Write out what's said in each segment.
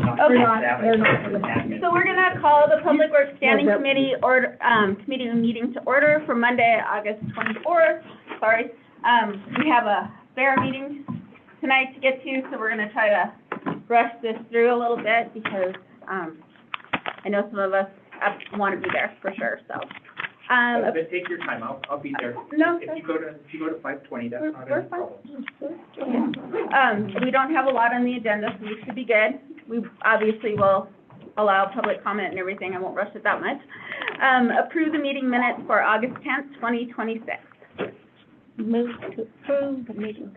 Okay. So we're gonna call the Public Works Standing Committee committee meeting to order for Monday, August 24th. Sorry. We have a fair meeting tonight to get to, so we're gonna try to rush this through a little bit because, I know some of us want to be there for sure, so. But take your time, I'll be there. No, if you go to 5:20, that's not a problem. We don't have a lot on the agenda, so we should be good. We obviously will allow public comment and everything, I won't rush it that much. Approve the meeting minutes for August 10th, 2026. Move to approve the meeting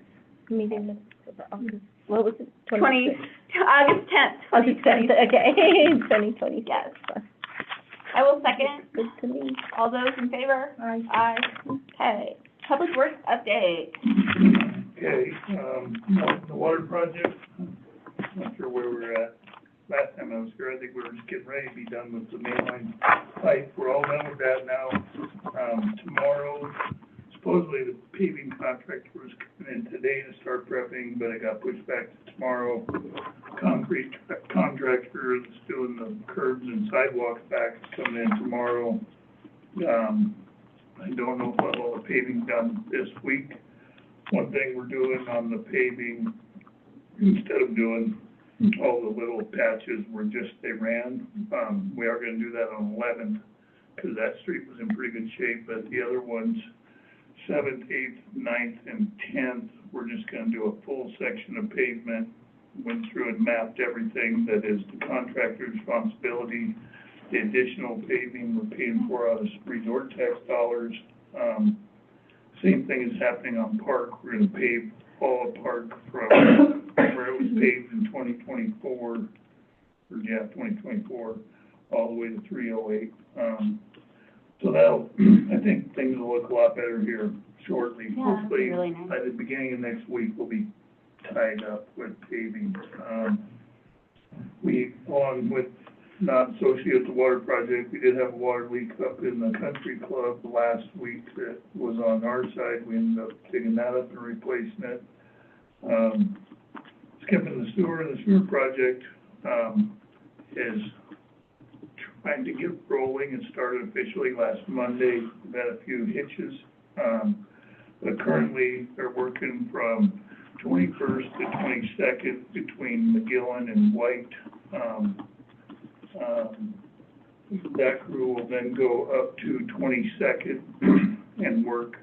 minutes for August, what was it? August 10th, 2026. Okay, 2020, yes. I will second. Good to me. All those in favor? Aye. Aye. Okay. Public Works update. Okay, the water project, not sure where we're at. Last time I was here, I think we were just getting ready to be done with the mainline pipe. We're all done with that now. Tomorrow, supposedly the paving contractor was coming in today to start prepping, but it got pushed back to tomorrow. Concrete contractor is doing the curbs and sidewalks back, coming in tomorrow. I don't know if all the paving done this week. One thing we're doing on the paving, instead of doing all the little patches they ran, we are gonna do that on 11th, because that street was in pretty good shape, but the other ones, 7th, 8th, 9th, and 10th, we're just gonna do a full section of pavement. Went through and mapped everything that is the contractor's responsibility. The additional paving we're paying for out of resort tax dollars. Same thing is happening on Park. We're going to pave all of Park from where it was paved in 2024, all the way to 308. So that'll, I think things will look a lot better here shortly. Yeah, hopefully, really nice. by the beginning of next week, we'll be tied up with paving. We, along with not associated with the water project, we did have a water leak up in the country club last week that was on our side. We ended up digging that up and replacing it. Skipping the sewer project is trying to get rolling. It started officially last Monday. We've had a few hitches, but currently they're working from 21st to 22nd between McGillen and White. That crew will then go up to 22nd and work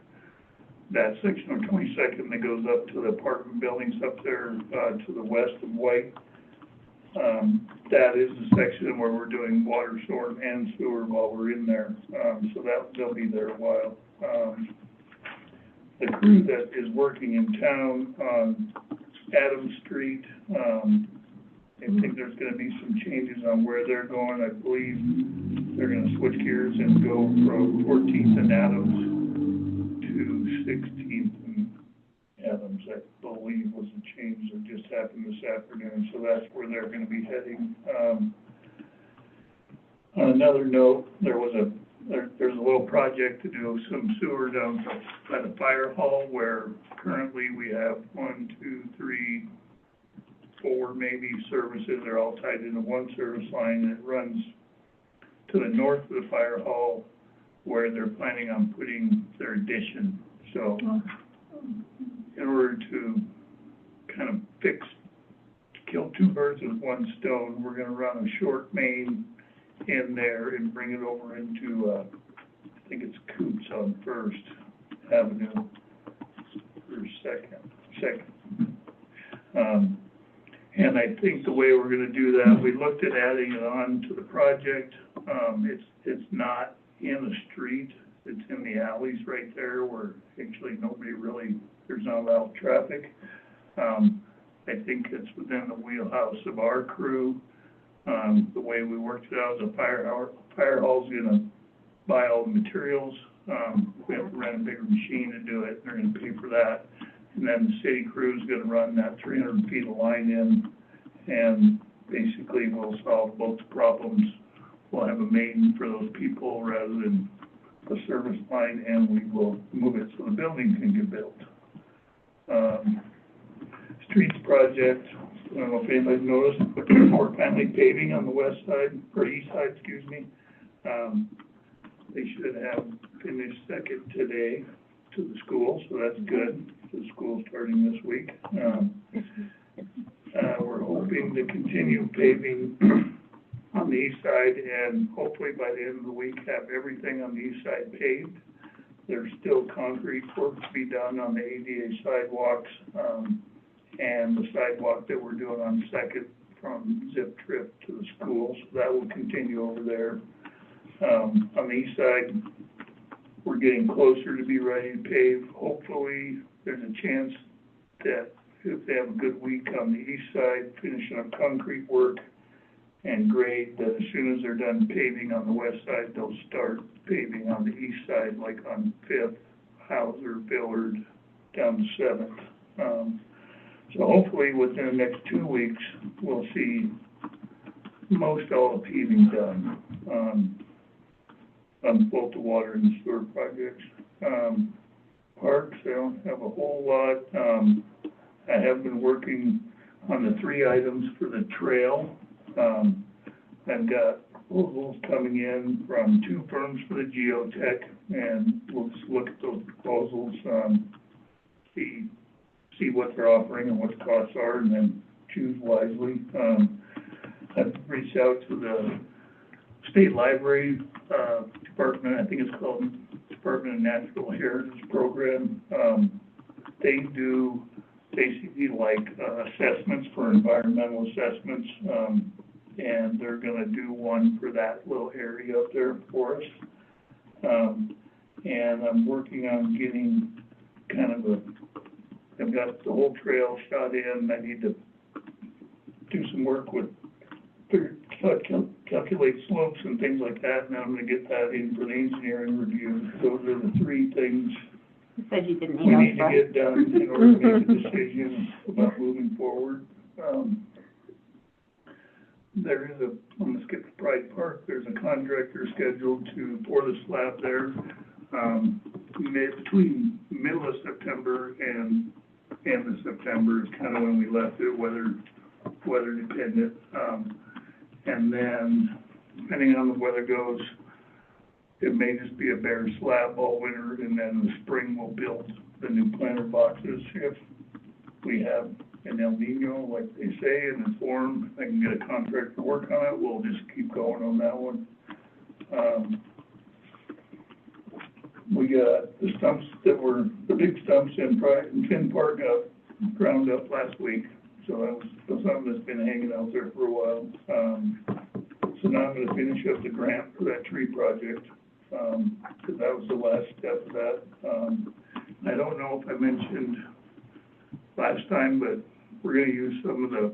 that section of 22nd that goes up to the apartment buildings up there to the west of White. That is the section where we're doing water, storm, and sewer while we're in there. So they'll be there a while. The crew that is working in town on Adams Street, I think there's going to be some changes on where they're going. I believe they're going to switch gears and go from 14th and Adams to 16th and Adams, I believe was a change that just happened this afternoon. So that's where they're going to be heading. On another note, there's a little project to do some sewer down by the fire hall, where currently we have 1, 2, 3, 4 maybe services. They're all tied into one service line, and it runs to the north of the fire hall where they're planning on putting their addition. So in order to kind of kill two birds with one stone, we're going to run a short main in there and bring it over into, I think it's Coops on 1st Avenue, or 2nd. And I think the way we're going to do that, we looked at adding it on to the project. It's not in the street, it's in the alleys right there where actually there's not a lot of traffic. I think it's within the wheelhouse of our crew. The way we worked it out is the fire hall's going to buy all the materials. We have to rent a bigger machine to do it, and they're going to pay for that. And then the city crew is going to run that 300 feet of line in, and basically we'll solve both problems. We'll have a main for those people rather than a service line, and we will move it so the building can get built. Streets project, I don't know if anybody's noticed, but there's more finally paving on the west side, or east side, excuse me. They should have finished second today to the school, so that's good. The school's starting this week. We're hoping to continue paving on the east side, and hopefully by the end of the week have everything on the east side paved. There's still concrete work to be done on the ADA sidewalks, and the sidewalk that we're doing on Second from Zip Trip to the school, so that will continue over there. On the east side, we're getting closer to be ready to pave. Hopefully, there's a chance that if they have a good week on the east side, finishing up concrete work and grade, that as soon as they're done paving on the west side, they'll start paving on the east side, like on 5th, Hauser, Billard, down to 7th. So hopefully within the next 2 weeks, we'll see most all the paving done on both the water and the sewer projects. Parks, I don't have a whole lot. I have been working on the 3 items for the trail. I've got proposals coming in from 2 firms for the geotech, and we'll just look at those proposals, see what they're offering and what the costs are, and then choose wisely. I've reached out to the State Library Department, I think it's called Department of Natural Heritage Program. They do basically like assessments for environmental assessments, and they're going to do one for that little area up there for us. And I'm working on getting kind of I've got the whole trail shot in. I need to do some work with calculate slopes and things like that, and I'm going to get that in for the engineering review. Those are the 3 things You said you didn't we need to get done in order to make a decision about moving forward. There is I'm going to skip to Pride Park. There's a contractor scheduled to pour the slab there between middle of September and end of September is kind of when we left it, weather dependent. And then, depending on the weather goes, it may just be a bare slab all winter, and then in the spring we'll build the new planter boxes. If we have an El Nino, like they say, in the form, I can get a contractor to work on it. We'll just keep going on that one. We got the stumps that were, the big stumps in Finn Park got ground up last week. So that was something that's been hanging out there for a while. So now I'm going to finish up the grant for that tree project, because that was the last step of that. I don't know if I mentioned last time, but we're going to use some of the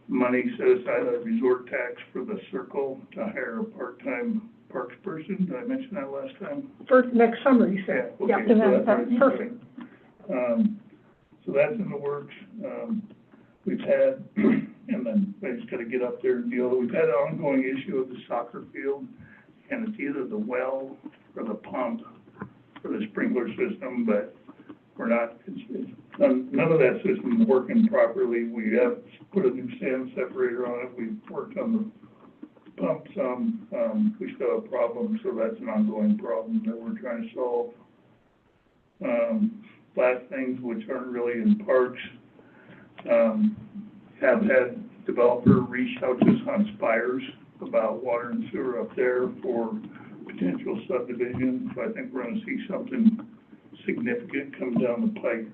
money set aside out of resort tax for the circle to hire a part-time parks person. Did I mention that last time? For next summer, you said. Yeah, okay, Yeah, so that's perfect. So that's in the works. We've had, and then I just got to get up there and deal. We've had an ongoing issue with the soccer field, and it's either the well or the pump for the sprinkler system, but we're not, none of that system is working properly. We have put a new sand separator on it. We've worked on the pump some. We still have problems, so that's an ongoing problem that we're trying to solve. Last things, which aren't really in parks, have had developer reach out to us on Spires about water and sewer up there for potential subdivision. So I think we're going to see something significant come down the pipe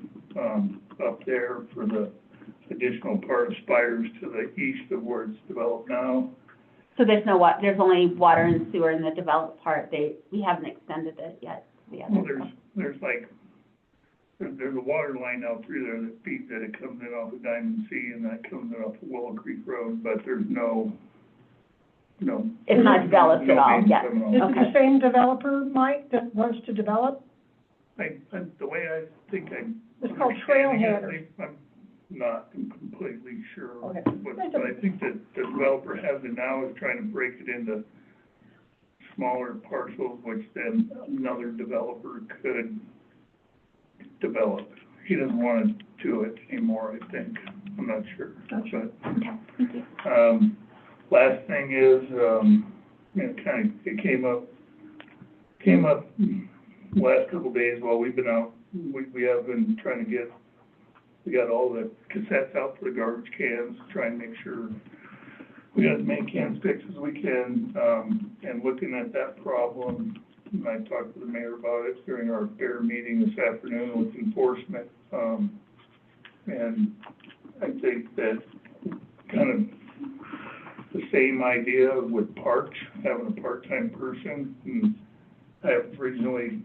up there for the additional part of Spires to the east of where it's developed now. So there's there's only water and sewer in the developed part. We haven't extended it yet. Well, there's a water line out through there that it comes in off of Diamond C, and that comes in off of Willow Creek Road, but there's no. It's not developed at all yet. Is it the same developer, Mike, that wants to develop? The way I think It's called Trailhead. I'm not completely sure, Okay. but I think that the developer has it now, is trying to break it into smaller parcels, which then another developer could develop. he doesn't wanna do it anymore, I think, I'm not sure, but, Okay, thank you. last thing is, it came up last couple of days while we've been out, we have been trying to we got all the cassettes out for the garbage cans, trying to make sure we got as many cans fixed as we can, and looking at that problem, and I talked to the mayor about it during our fair meeting this afternoon with enforcement, and I think that kind of the same idea with parks, having a part-time person, and I have originally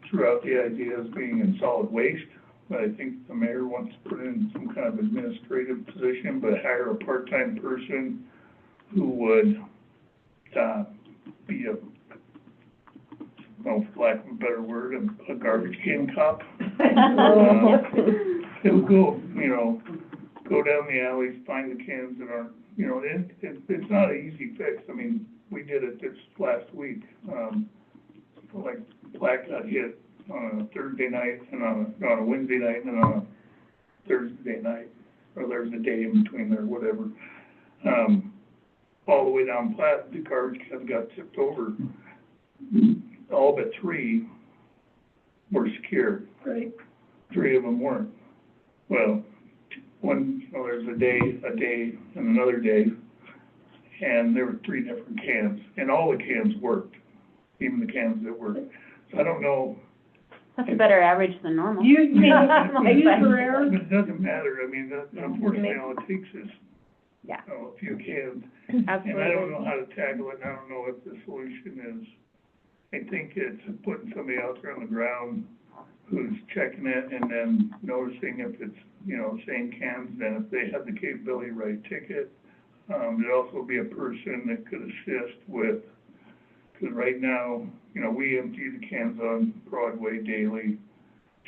threw out the idea of being in solid waste, but I think the mayor wants to put in some kind of administrative position, but hire a part-time person who would, be for lack of a better word, a garbage can cop. It would go down the alleys, find the cans that aren't, it's not an easy fix. I mean, we did it this last week. Like, Black got hit on a Thursday night and on a Wednesday night and on a Thursday night, or there's a day in between there, whatever. All the way down Platte, the garbage cans got tipped over. All but 3 were secured. Great. 3 of them weren't. Well, one, there's a day, and another day, and there were 3 different cans, and all the cans worked, even the cans that worked. So I don't know. That's a better average than normal. Use for error. It doesn't matter. I mean, unfortunately, all it takes is, Yeah. a few cans. Absolutely. And I don't know how to tackle it, and I don't know what the solution is. I think it's putting somebody out there on the ground who's checking it and then noticing if it's, same cans, then if they have the capability to write a ticket. There'd also be a person that could assist with, because right now, we empty the cans on Broadway daily.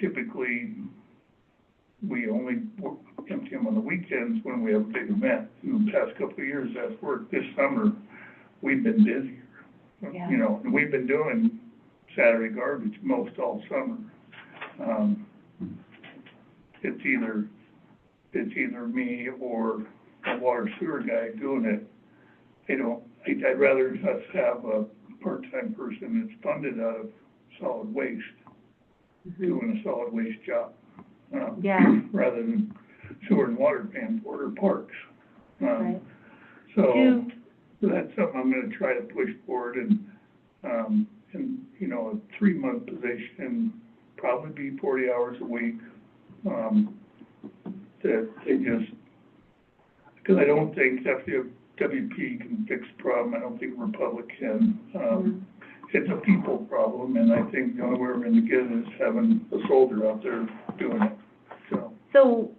Typically, we only empty them on the weekends when we have a big event. In the past couple of years, that's worked. This summer, we've been busier. Yeah. And we've been doing Saturday garbage most all summer. It's either me or a water sewer guy doing it. I'd rather us have a part-time person that's funded out of solid waste, doing a solid waste job. Rather than sewer and water paying for it, or parks. Right. So that's something I'm gonna try to push forward, and a 3-month position, probably be 40 hours a week, that they just, because I don't think WP can fix the problem. I don't think Republic can. It's a people problem, and I think the only way we're going to get it is having a soldier out there doing it. So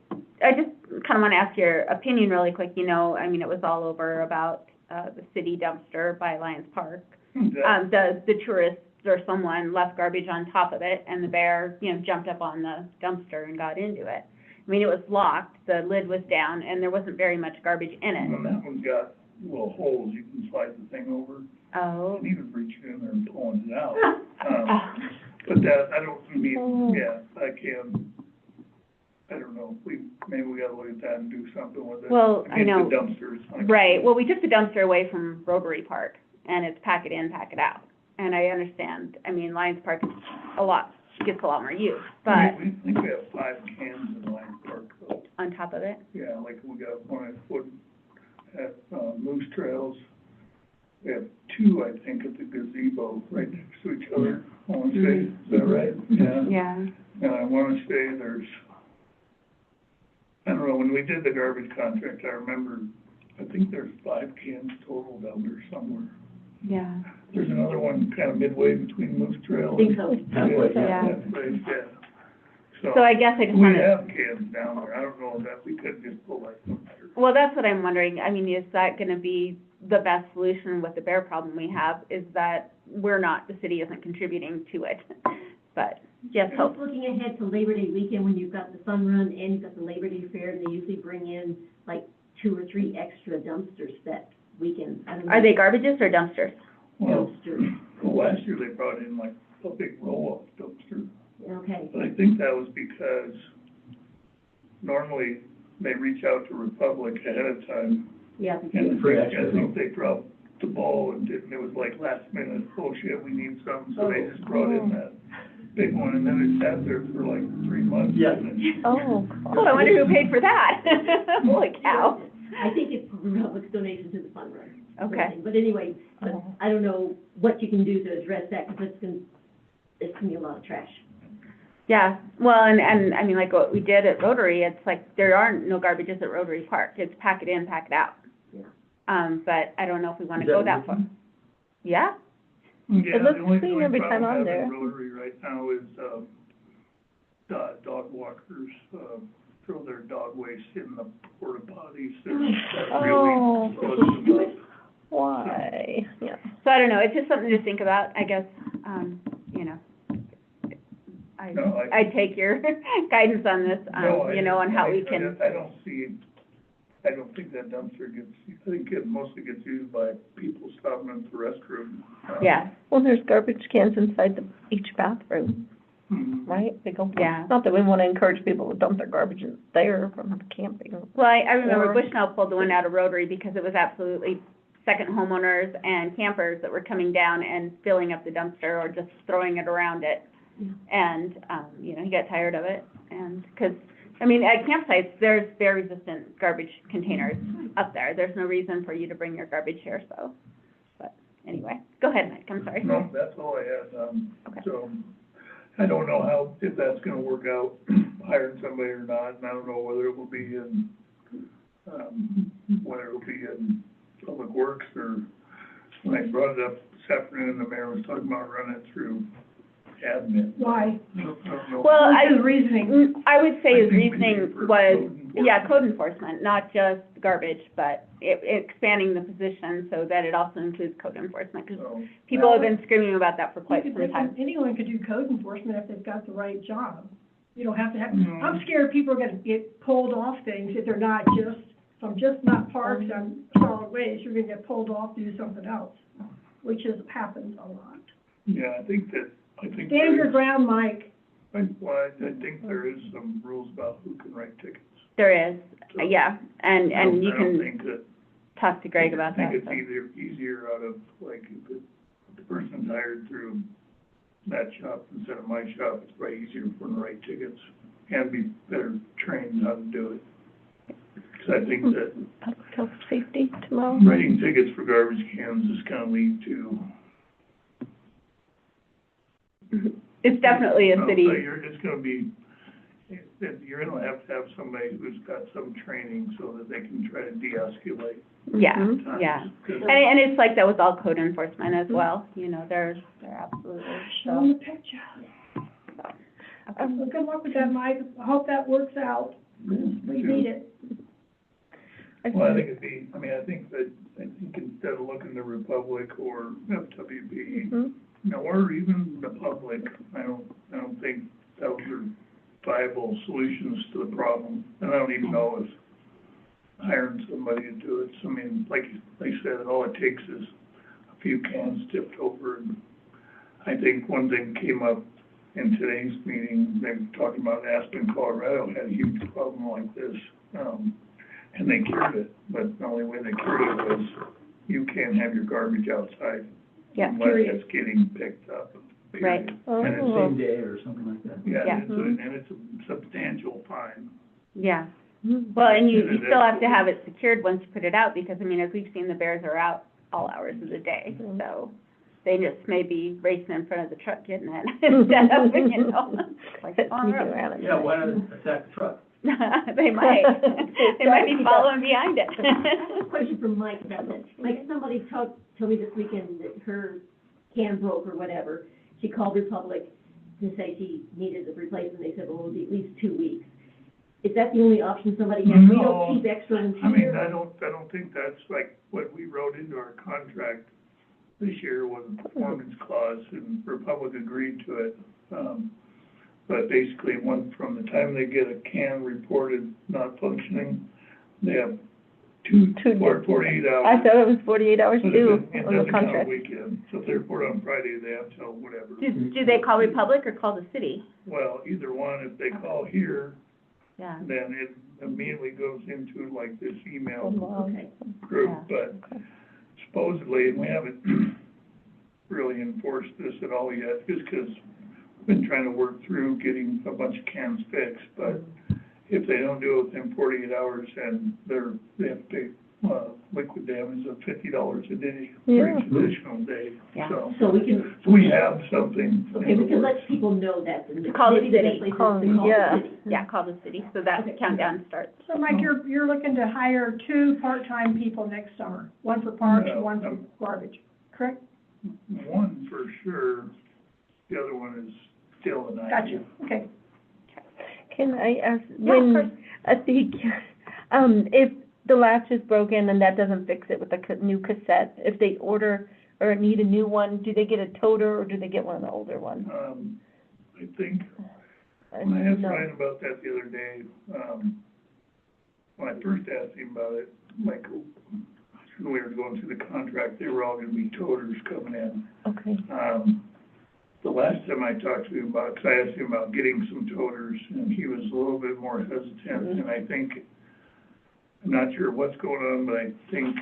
I just kind of want to ask your opinion really quick. It was all over about the city dumpster by Lions Park. The tourists or someone left garbage on top of it, and the bear, jumped up on the dumpster and got into it. It was locked, the lid was down, and there wasn't very much garbage in it. And that one's got little holes you can slide the thing over. Oh. And even reaching in there and pulling it out. But that, I don't know, maybe we gotta look at that and do something with it. Well, I know. The dumpsters. Right, well, we took the dumpster away from Rotary Park, and it's pack it in, pack it out. And I understand, Lions Park gets a lot more use, but. I think we have 5 cans in Lions Park, though. On top of it? Yeah, like we got one at Moose Trails. We have 2, I think, at the gazebo right next to each other. I want to say, is that right? Yeah. Yeah. And I want to say there's, I don't know, when we did the garbage contract, I remember, I think there's 5 cans total down there somewhere. Yeah. There's another one kind of midway between Moose Trail. I think so. Yeah. That place, yeah. So I guess I just we want to. have cans down there. I don't know that we could just pull like them there. Well, that's what I'm wondering. Is that going to be the best solution with the bear problem we have? Is that the city isn't contributing to it? But just hope. Just looking ahead to Labor Day weekend, when you've got the Sun Run and you've got the Labor Day Fair, and they usually bring in like 2 or 3 extra dumpsters that weekend. Are they garbages or dumpsters? Well, Dumpsters. last year they brought in like a big roll-off dumpster. Okay. But I think that was because normally they reach out to Republic ahead of time. Yeah, And I think they dropped the ball and didn't, it was like last minute, oh shit, we need something, so they just brought in that big one, and then it sat there for like 3 months. Yeah. Oh, Oh, I wonder who paid for that. Holy cow. I think it's Republic's donation to the fund run. Okay. But anyway, but I don't know what you can do to address that, because it's gonna be a lot of trash. Yeah, well, and I mean, like what we did at Rotary, it's like, there are no garbages at Rotary Park. It's pack it in, pack it out. Yeah. But I don't know if we want to Is go that that far. Yeah? Yeah, looks the only clean every time problem I'm I have there. in Rotary right now is, dog walkers, throw their dog waste in the porta potties. That Oh. really slows them up. why? Yeah. So I don't know, it's just something to think about, I guess, you know. No, I take your guidance on this, No, you know, on how we I can, I don't think that dumpster I think it mostly gets used by people stopping at the restroom. yeah, Well, there's garbage cans inside each bathroom, Mhm. right? They go, Yeah. not that we want to encourage people to dump their garbage in there from camping. well, I remember Or- Bushnell pulled the one out of Rotary because it was absolutely second homeowners and campers that were coming down and filling up the dumpster or just throwing it around it. And, you know, he got tired of it, and, because, I mean, at campsites, there's very resistant garbage containers up there. There's no reason for you to bring your garbage here, so, but, anyway, go ahead, Mike, I'm sorry. No, that's all I had, Okay. so, I don't know if that's gonna work out, hiring somebody or not, and I don't know whether it will be in, Public Works, or, when I brought it up this afternoon, the mayor was talking about running it through admin. Why? I don't know. Well, What's the reasoning? I would say I his think we reasoning need for was, code enforcement. yeah, code enforcement, not just garbage, but expanding the position so that it also includes code enforcement, because So, people have been screaming about that for quite some time. Anyone could do code enforcement if they've got the right job. You don't have to have, Mhm. I'm scared people are gonna get pulled off things if they're not just not parks and solid waste, you're gonna get pulled off to do something else, which happens a lot. yeah, I think there Stand your is, ground, Mike. I think there is some rules about who can write tickets. There is, So, yeah, and you I don't can think that. talk to Greg about that. I think so. it's easier out of, like, if the person's hired through that shop instead of my shop, it's probably easier for them to write tickets and be better trained how to do it. Because I think that Public health safety tomorrow. writing tickets for garbage cans is gonna lead to. It's definitely a No, city, but it's gonna be, you're gonna have to have somebody who's got some training so that they can try to de-escalate yeah, Mhm. times. yeah. 'Cause- And it's like that with all code enforcement as well, you know, they're absolutely, Show them so. the picture. Okay. Well, good luck with that, Mike. I hope that works out. We need it. Well, I think I think instead of looking to Republic or FWB, Mhm. or even the public, I don't think those are viable solutions to the problem. And I don't even know if hiring somebody to do it, so I mean, like I said, all it takes is a few cans tipped over. And I think one thing came up in today's meeting, they were talking about Aspen, Colorado had a huge problem like this, and they cured it, but the only way they cured it was you can't have your garbage outside Yeah, unless period. it's getting picked up, Right. period. Oh. And it's, day or something like that. Yeah. and it's a substantial fine. yeah. Mhm. Well, and you Yeah, still have to have it secured once you put it out, because, I mean, as we've seen, the bears are out all hours of the day, Mhm. so they just may be racing in front of the truck getting it instead of, you know, like, Sneaking on the road. around at Yeah, night. why not attack the truck? They might, they might be following behind I have a it. question for Mike about that. Like, somebody told me this weekend that her can broke or whatever. She called Republic to say she needed a replacement. They said, well, it'll be at least 2 weeks. Is that the only option somebody has? We No. don't keep extra ones I mean, here? I don't think that's like what we wrote into our contract this year was a performance clause, and Republic agreed to it. But basically, from the time they get a can reported not functioning, they have 48 hours. I thought it was 48 hours But too it on the doesn't count contract. weekend, so if they report on Friday, they have till whatever. Do they call Republic or call the city? Well, either one, if they call here, Yeah. then it immediately goes into like this email Okay. group, Yeah. but supposedly, and we haven't really enforced this at all yet, just because we've been trying to work through getting a bunch of cans fixed, but if they don't do it within 48 hours, then they have to pay, liquid damage of $50 a day for each additional day, Yeah. so. So we can, We have something. okay, we can let people know that. Call the Maybe city. best place is to Call- call the yeah. city. Yeah, call the city, so that Okay. countdown starts. So Mike, you're looking to hire 2 part-time people next summer, one for parks and one for garbage, correct? One for sure, the other one is still an idea. Gotcha, okay. Can I ask, Yeah, of course. I think, if the latch is broken and that doesn't fix it with a new cassette, if they order or need a new one, do they get a toter or do they get one of the older ones? I think, I when I asked know. Ryan about that the other day, when I first asked him about it, like, when we were going through the contract, they were all gonna be toters coming in. Okay, The last time I talked to him about, because I asked him about getting some toters, and he was a little bit more hesitant, and I think, I'm not sure what's going on, but I think,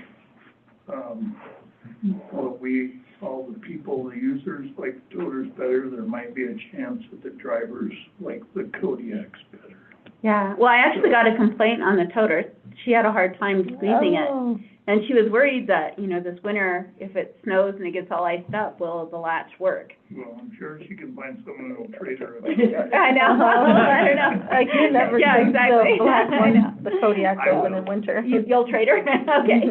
all the people, the users like toters better, there might be a chance that the drivers like the Kodiaks better. Yeah, well, I actually got a complaint on the toter. She had a hard time squeezing it. Oh, And she was worried that, this winter, if it snows and it gets all iced up, will the latch work? Well, I'm sure she can find someone who'll trade her. I know, I don't know. I can never Yeah, take exactly. the black I know. one, the Kodiak I open will. in winter. You'll trade her? Okay.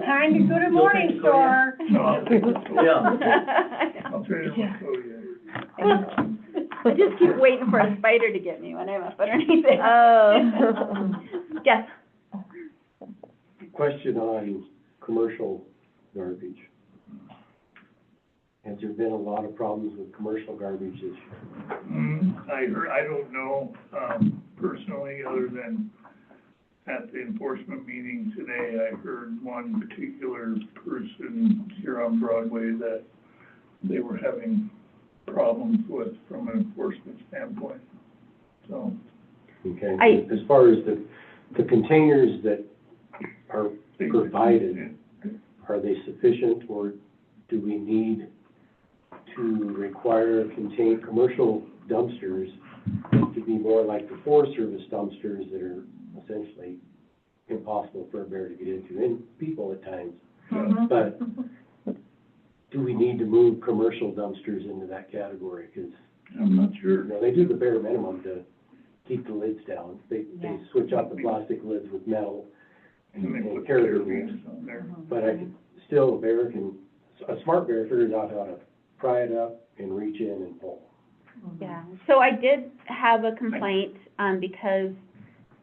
Time to go to Morningstar. No, I'll take the Kodiak. Yeah. I'll trade her Yeah. with Kodiak. I just keep waiting for a spider to get me when I'm up underneath it. Oh. Yes. Question on commercial garbage. Has there been a lot of problems with commercial garbage this year? I don't know, personally, other than at the enforcement meeting today, I heard one particular person here on Broadway that they were having problems with from an enforcement standpoint, so. Okay, I- as far as the containers that are provided, are they sufficient, or do we need to require commercial dumpsters to be more like the Forest Service dumpsters that are essentially impossible for a bear to get into, and people at times? But do we need to move commercial dumpsters into that category? Because, I'm not sure. they do the bare minimum to keep the lids down. They Yeah. switch out the plastic lids with metal And they and put carry carabiners on there. But still, a smart bear figures out how to pry it up and reach in and pull. Yeah, so I did have a complaint, because,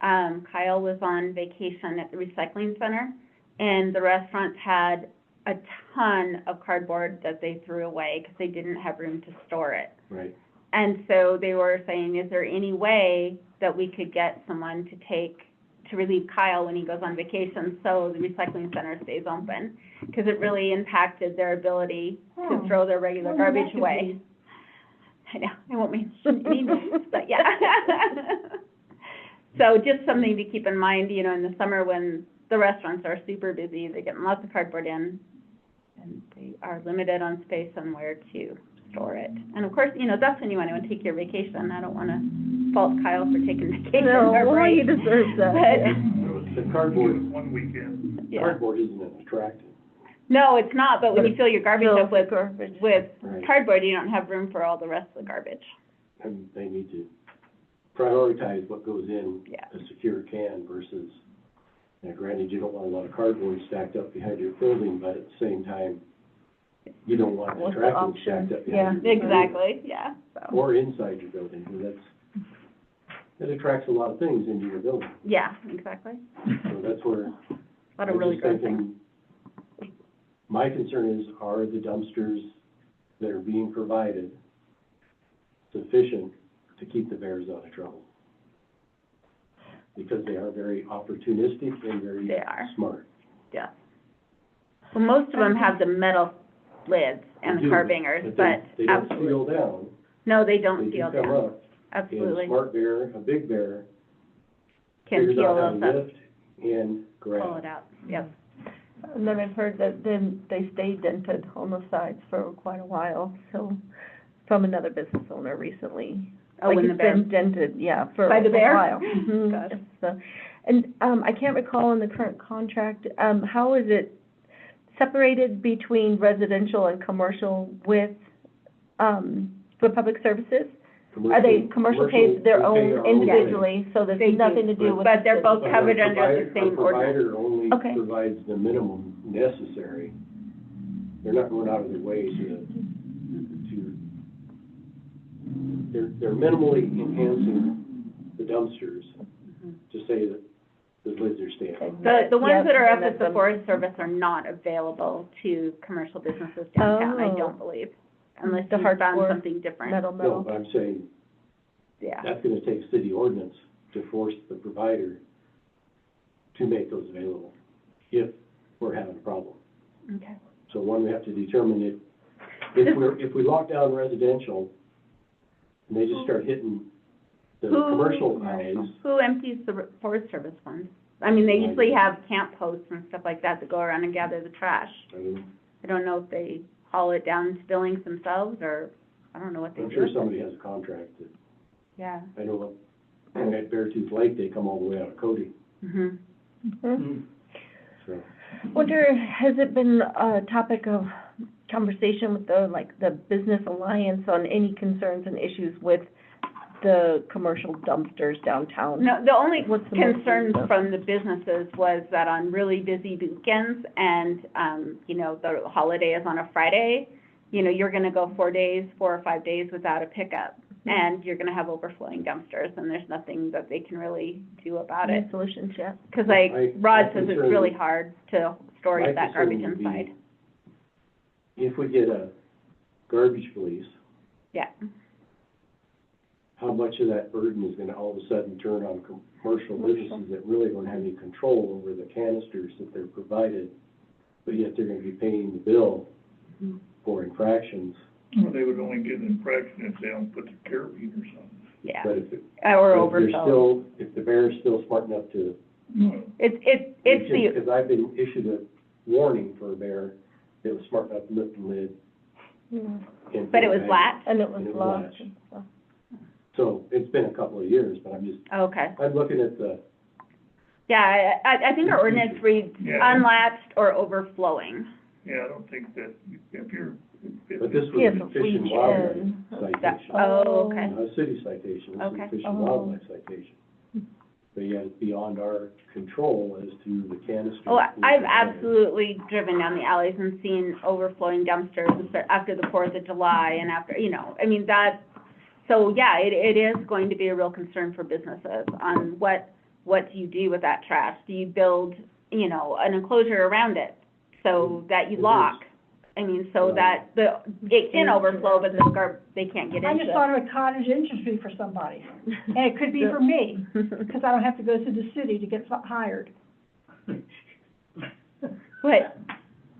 Kyle was on vacation at the recycling center, and the restaurants had a ton of cardboard that they threw away because they didn't have room to store it. Right. And so they were saying, is there any way that we could get someone to relieve Kyle when he goes on vacation, so the recycling center stays open? Because it really impacted their ability to throw their regular garbage away. I know, I won't mention any names, but yeah. So just something to keep in mind, in the summer when the restaurants are super busy, they're getting lots of cardboard in, and they are limited on space on where to store it. And of course, that's when you want to take your vacation. I don't want to fault Kyle for taking vacation No, or break. he deserves that, But- The cardboard, One weekend. Yeah. cardboard isn't as attractive. No, it's not, but when you fill your garbage up with Right. cardboard, you don't have room for all the rest of the garbage. And they need to prioritize what goes in Yeah. a secure can versus, granted, you don't want a lot of cardboard stacked up behind your building, but at the same time, you don't want What's the detractors option? stacked up Yeah, behind your building. Exactly, yeah, so, Or inside your building, because that attracts a lot of things into your building. yeah, exactly. So that's where A lot of I'm really just gross things. thinking, my concern is, are the dumpsters that are being provided sufficient to keep the bears out of trouble? Because they are very opportunistic and very They are. smart. Yeah. Well, most of them have the metal lids and They the do, carbingers, they but don't absolutely, seal down. no, they They don't do seal come down, up. And a absolutely. smart bear, a big bear, can figures peel out how those to up, lift and grab. pull it out, yep. And then I've heard that then they stay dented on the sides for quite a while, so, from another business owner recently. Oh, Like when the it's bear, been dented, yeah, for By the a bear? while. Mhm. Gosh. So, and, I can't recall in the current contract, how is it separated between residential and commercial with, for public services? Are they, commercial pays their we pay own our individually, so there's They do, nothing to do with but they're the both city? covered under the Our same ordinance. provider only Okay. provides the minimum necessary. They're not going out of their way they're minimally enhancing the dumpsters to say that the lids are staying. The ones Yes, that are up and at that's the them. Forest Service are not available to commercial businesses downtown, I Oh. don't believe, unless The you found hardcore something different. Metal, No, metal. but I'm saying, Yeah, that's gonna take city ordinance to force the provider to make those available, if we're having a problem. okay. So one, we have to determine if we lock down residential, and they just start hitting the Who- commercial alleys, Who empties the Forest Service ones? I mean, they usually have camp posts and stuff like that that go around and gather the trash. I mean, I don't know if they haul it down to Billings themselves, or, I don't know what they do. I'm sure with it. somebody has a contract that, Yeah. I know at Beartooth Lake, they come all the way out of Cody, Mhm. Mhm. so. Wonder, has it been a topic of conversation with the Business Alliance on any concerns and issues with the commercial dumpsters downtown? No, the only What's the most concern recent? from the businesses was that on really busy weekends and, you know, the holiday is on a Friday, you know, you're gonna go 4 or 5 days without a pickup, and you're gonna have overflowing dumpsters, and there's nothing that they can really do about Any it. solutions yet? Because like Rod My says, it's concern- really hard to store my that concern garbage would be inside. If we get a garbage police, Yeah, how much of that burden is gonna all of a sudden turn on commercial businesses that really don't have any control over the canisters that they're provided, but yet they're gonna be paying the bill for infractions. Well, they would only get an infraction if they don't put the carabiner or something. yeah, But if, or but if they're overfill. still, if the bear's still smart enough to. It's the, Because I've been issued a warning for a bear that was smart enough to lift the lid. Yeah. and but it put was back. lat? And it was And it was locked latched. and stuff. So it's been a couple of years, but Okay. I'm looking at the, Yeah, I think our ordinance reads Yeah. unlatched or overflowing. Yeah, I don't think that, if you're, if. but this was Yeah, a so fish and reach wildlife in. citation, Oh, okay. not a city citation, this is Okay. a fish Oh. and wildlife citation. But yet it's beyond our control as to the canister. Oh, I've absolutely driven down the alleys and seen overflowing dumpsters after the 4th of July and after, you know, I mean, so, yeah, it is going to be a real concern for businesses on what do you do with that trash? Do you build, you know, an enclosure around it so that you It is. lock? I mean, so that it can overflow, but they can't get I into just it. thought of a cottage industry for somebody, and it could be for me, because I don't have to go through the city to get hired. What?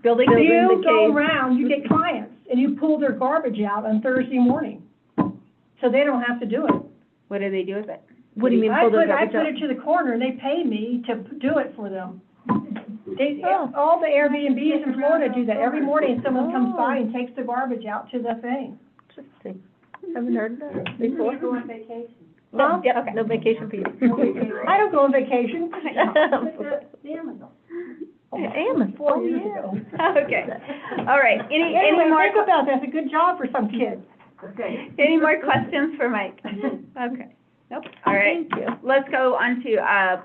Building You the go cage. around, you get clients, and you pull their garbage out on Thursday morning, so they don't have to do it. What do they do with it? What do you mean, pull the I garbage put out? it to the corner, and they pay me to do it for them. They, Oh. all the Airbnbs in Florida do that. Every morning, someone comes by and takes the garbage out to the thing. Interesting. Haven't heard of that before. on vacation. Well, yep, Okay. no vacation fee. I don't go on vacation. The Amazon. Amazon. 4 years ago. Okay, all right, any Anyway, more? think about that, it's a good job for some kids. Okay. Any more questions for Mike? Okay, nope, all right. Thank you. Let's go on to,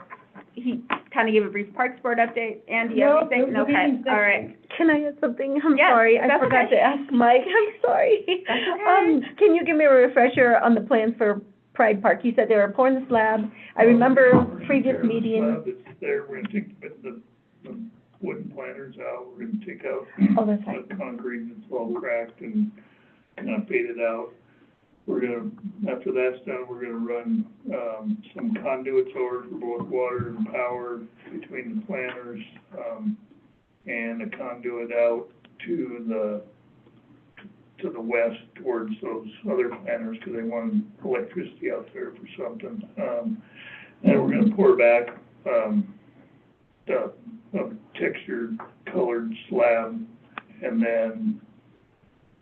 he kind of gave a brief Parks Board update. Andy, you have No, anything? the Okay, meeting's next all right. Can I add something? I'm Yes, sorry, I that's forgot okay. to ask Mike, I'm sorry. That's okay. Can you give me a refresher on the plans for Pride Park? You said they were pouring the slab. I remember previous The meeting. slab that's there, we're gonna take the wooden planters out, we're gonna take out Oh, that's right. the concrete that's all cracked and kind of faded out. We're gonna, after that's done, we're gonna run, some conduits over for both water and power between the planters, and a conduit out to the west towards those other planters, because they wanted electricity out there for something. And we're gonna pour back, a textured colored slab, and then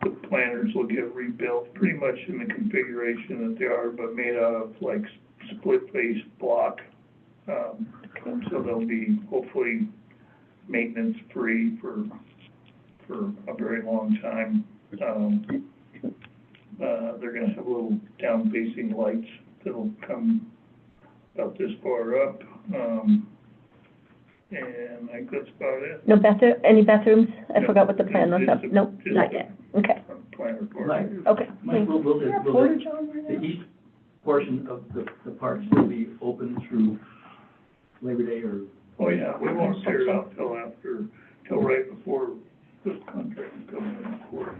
the planters will get rebuilt pretty much in the configuration that they are, but made out of like split face block. So they'll be hopefully maintenance free for a very long time. They're gonna have little down facing lights that'll come about this far up. And I think that's about it. No any bathrooms? I No, forgot what the plan was. just- Nope, just- not yet. Okay, Planner for Mike, it. okay. Mike, will Is there a the portage on there now? east portion of the park still be open through Labor Day or? Oh, yeah, we won't tear it out till right before this contract comes in court,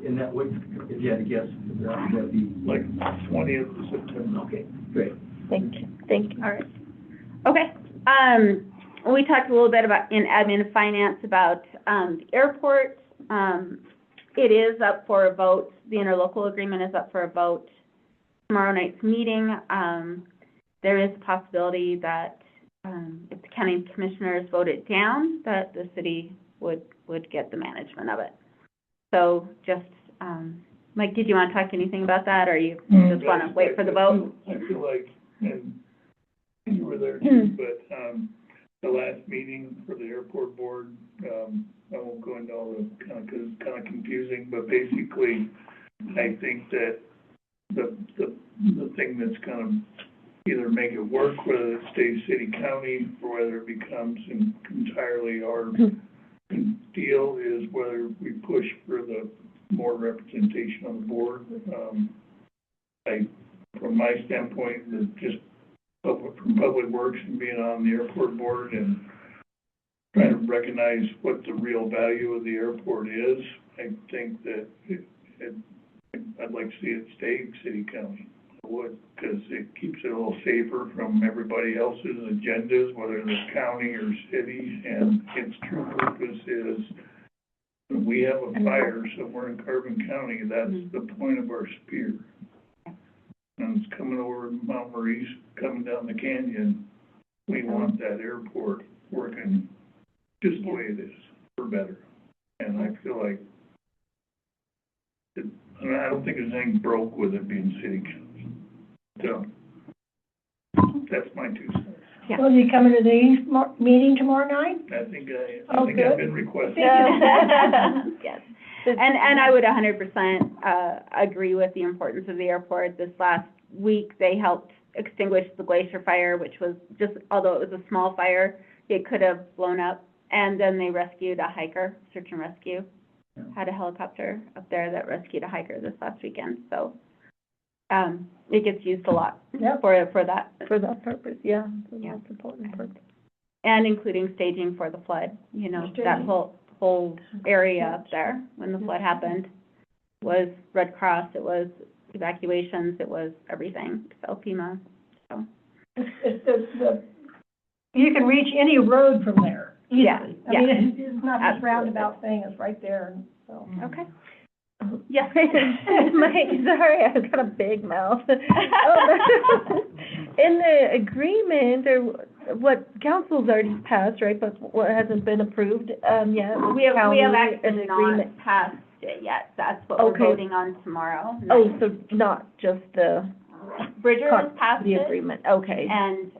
In that, what, if you had to guess, that'd be, like 20th of September. okay, great. Thank you. All right. Okay, we talked a little bit about, in admin and finance, about, the airport. It is up for a vote, the interlocal agreement is up for a vote tomorrow night's meeting. There is a possibility that, if the county commissioners vote it down, that the city would get the management of it. So just, Mike, did you want to talk anything about that, or you just want to wait for the vote? I feel like, and you were there too, but, the last meeting for the airport board, I won't go into all the kind of confusing, but basically, I think that the thing that's kind of either make it work, whether it stays city county, or whether it becomes entirely our deal, is whether we push for the more representation on the board. From my standpoint, just from Public Works and being on the airport board and trying to recognize what the real value of the airport is, I think that I'd like to see it stay city county. I would, because it keeps it a little safer from everybody else's agendas, whether they're county or city, and its true purpose is when we have a fire somewhere in Carbon County, that's the point of our spear. And it's coming over Mount Maurice, coming down the canyon. We want that airport working just the way it is, or better. And I feel like, I don't think there's anything broke with it being city county. So, that's my 2 cents. Yeah. Will you come to the meeting tomorrow night? I think Oh, I've good. been requested. Yes. And I would 100% agree with the importance of the airport. This last week, they helped extinguish the Glacier Fire, which was just, although it was a small fire, it could have blown up. And then they rescued a hiker, search and rescue. Yeah. Had a helicopter up there that rescued a hiker this last weekend. So it gets used a lot Yep. for that. For that purpose, yeah, for Yeah. that's important purpose. And including staging for the flood, you know, that whole area up there when the flood happened was Red Cross, it was evacuations, it was everything, so FEMA, so. You can reach any road from there easily. Yeah, I mean, it's not this Absolutely. roundabout thing, it's right there, and so. Okay. Yeah, Mike, sorry, I've got a big mouth. In the agreement, or what council's already passed, right, but what hasn't been approved, yet? We have County, actually an agreement. not passed it yet, that's what we're Okay. voting on tomorrow. Oh, so not just the, Bridger has passed the it, agreement, okay. and,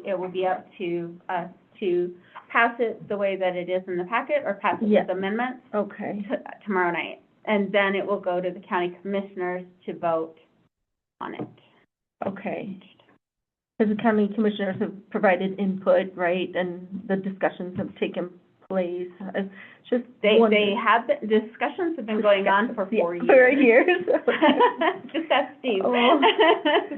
it will be up to us to pass it the way that it is in the packet, or pass it Yeah. with amendments Okay, tomorrow night. And then it will go to the county commissioners to vote on it. okay. Because the county commissioners have provided input, right, and the discussions have taken place. It's just They wondering- have, discussions have been going on for 4 years. 4 years. Just ask Steve. Oh.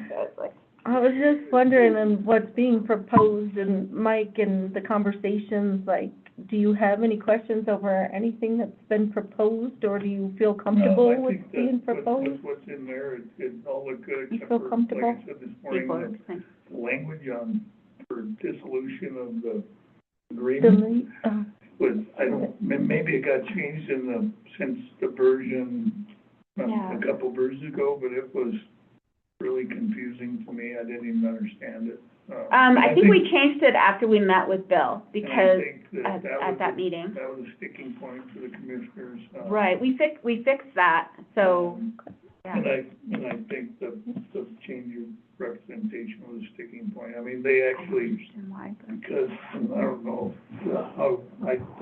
So it's like, I was just wondering, and what's being proposed, and Mike, and the conversations, like, do you have any questions over anything that's been proposed, or do you feel comfortable No, I with think being that proposed? what's in there, it all looked good, You except feel for, comfortable? like I said this morning, people, the language on, for dissolution of the agreement Delete, was, maybe it got changed since the version, Yeah. a couple versions ago, but it was really confusing to me, I didn't even understand it. I think we changed it after we met with Bill, And I because think that at was that a- meeting. That was a sticking point for the commissioners. Right, we fixed that, so, yeah. And I think the change of representation was a sticking point. I mean, they actually, Understand why, but- because, I don't know, how,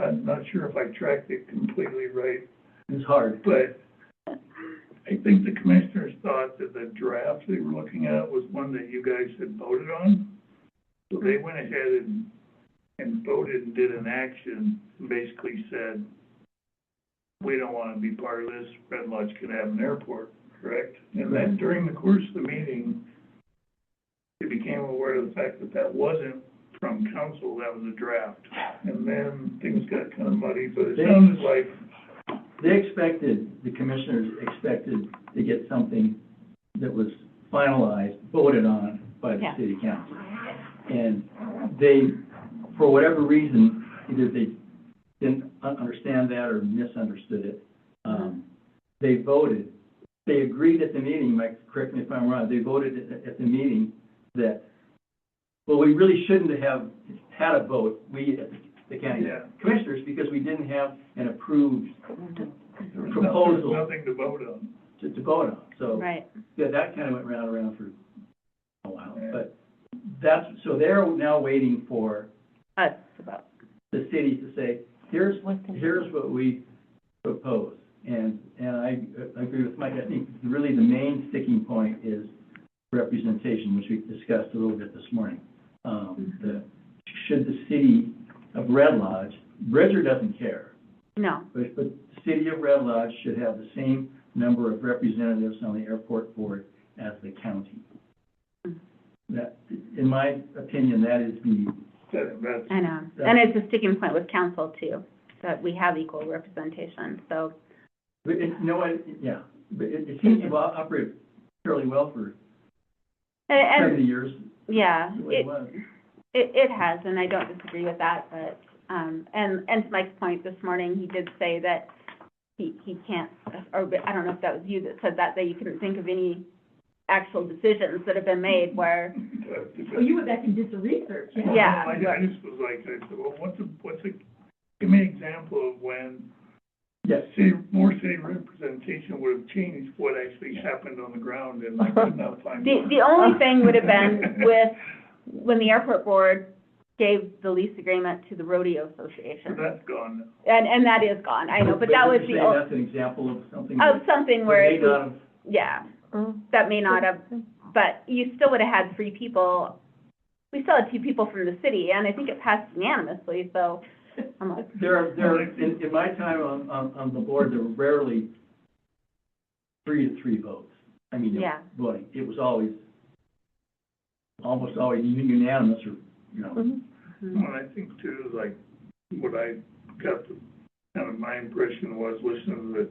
I'm not sure if I tracked it completely right, It's hard. but I think the commissioners thought that the draft they were looking at was one that you guys had voted on. So they went ahead and voted and did an action, and basically said, we don't want to be part of this, Red Lodge can have an airport, correct? And then during the course of the meeting, they became aware of the fact that that wasn't from council, that was a draft. And then things got kind of muddy, but it sounded like, The commissioners expected to get something that was finalized, voted on by the Yeah. city council. And they, for whatever reason, either they didn't understand that or misunderstood it, they voted, they agreed at the meeting, Mike, correct me if I'm wrong, they voted at the meeting that, well, we really shouldn't have had a vote, we, the county Yeah. commissioners, because we didn't have an approved there was proposal nothing to vote on. to vote on. So, Right, yeah, that kind of went around for a while. Yeah. But that's, so they're now waiting for us, about, the city to say, here's What's the- what we propose. And I agree with Mike. I think really the main sticking point is representation, which we discussed a little bit this morning. Should the city of Red Lodge, Bridger doesn't care, no, but the city of Red Lodge should have the same number of representatives on the airport board as the county. That, in my opinion, that is That's, I know. And it's a sticking point with council too, that we have equal representation, so, but it, you know what, yeah, but it seems to operate fairly well for and, 70 years, yeah, the way it was. it has, and I don't disagree with that, but, and to Mike's point this morning, he did say that he can't, or I don't know if that was you that said that you couldn't think of any actual decisions that have been made where, Well, you went back and did some research, yeah. Yeah. I just was like, I said, well, give me an example of when Yes. more city representation would have changed what actually happened on the ground, and I could not find one. the only thing would have been with, when the airport board gave the lease agreement to the rodeo association. That's gone now. And that is gone, I know, but that was you're the, saying that's an example of something of that something where may it not was, have, yeah, Oh. that may not have, but you still would have had 3 people. We still had 2 people from the city, and I think it passed unanimously, so I'm like, in my time on the board, there were rarely 3 to 3 votes. I mean, Yeah. voting, it was almost always unanimous or, you know. Mhm. Well, I think too, like, what I got, kind of my impression was, listening to the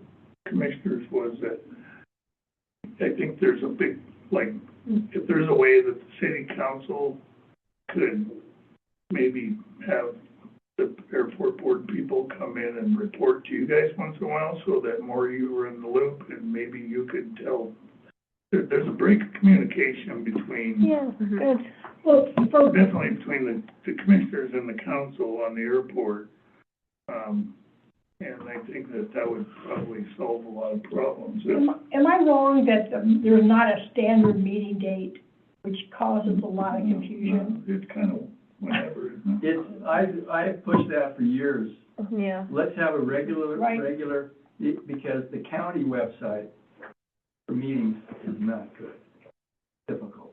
commissioners, was that I think there's a big, like, if there's a way that the city council could maybe have the airport board people come in and report to you guys once in a while, so that more you were in the loop, and maybe you could tell, there's a break of communication between, Yeah, Mhm. good. Well, for, definitely between the commissioners and the council on the airport. And I think that would probably solve a lot of problems. am I wrong that there's not a standard meeting date, which causes a lot of confusion? It's kind of whenever, isn't it? I've pushed that for years. Yeah. Let's have a regular, Right. because the county website for meetings is not good, difficult.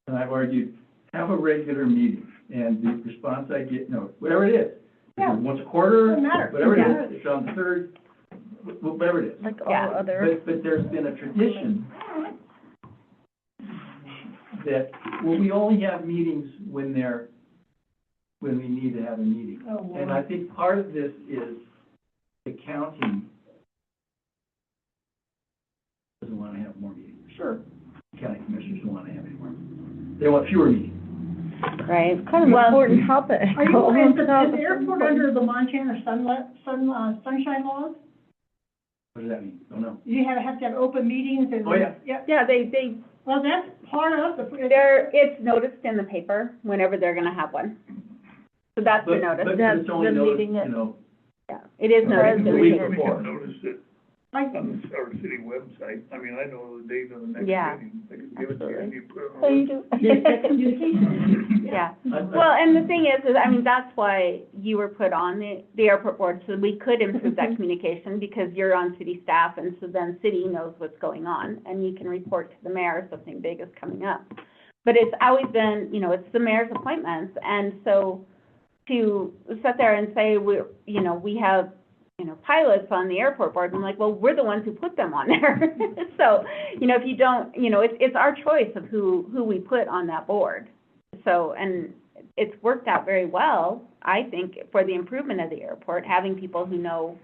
And I've argued, have a regular meeting, and the response I get, no, whatever it is. Yeah. Once a quarter, Doesn't matter. whatever Yeah. it is, it's on the third, whatever it is. Like all Yeah. other. But there's been a tradition that, well, we only have meetings when we need to have a meeting. Oh, Lord. And I think part of this is the county doesn't want to have more meetings. Sure. County commissioners don't want to have any more. They want fewer meetings. right? Kind of Well, important topic. Are you, is the airport under the Montana sunshine laws? What does that mean? Don't know. You have to have open meetings and. Oh, yeah. Yeah, Yeah, they Well, that's part of the. It's noticed in the paper whenever they're gonna have one. So that's the But notice. it's only the noticed, meeting you at- know, Yeah, it is noticed. the in week paper. before. We can notice it on our city website. I mean, I know the date of the next Yeah. meeting. I can give it to you and you put it on. So you do. There's that communication. Yeah. I- Well, and the thing is, I mean, that's why you were put on the airport board, so we could improve that communication, because you're on city staff, and so then city knows what's going on, and you can report to the mayor if something big is coming up. But it's always been, you know, it's the mayor's appointments, and so to sit there and say, we have, pilots on the airport board, I'm like, well, we're the ones who put them on there. So, if you don't, it's our choice of who we put on that board. So, and it's worked out very well, I think, for the improvement of the airport, having people who know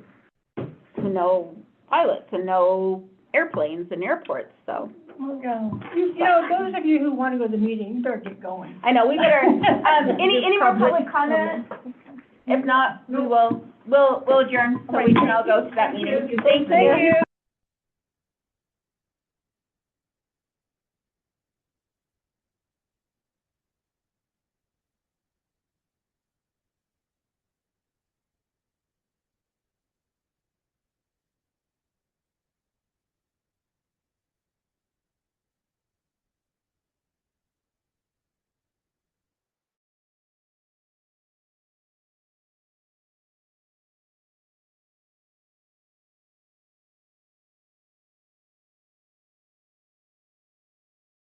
pilots and know airplanes and airports, so. Those of you who want to go to the meeting, you better get going. I know, we better, any more public comment? If not, we'll adjourn, so we can all go to that meeting. Thank you.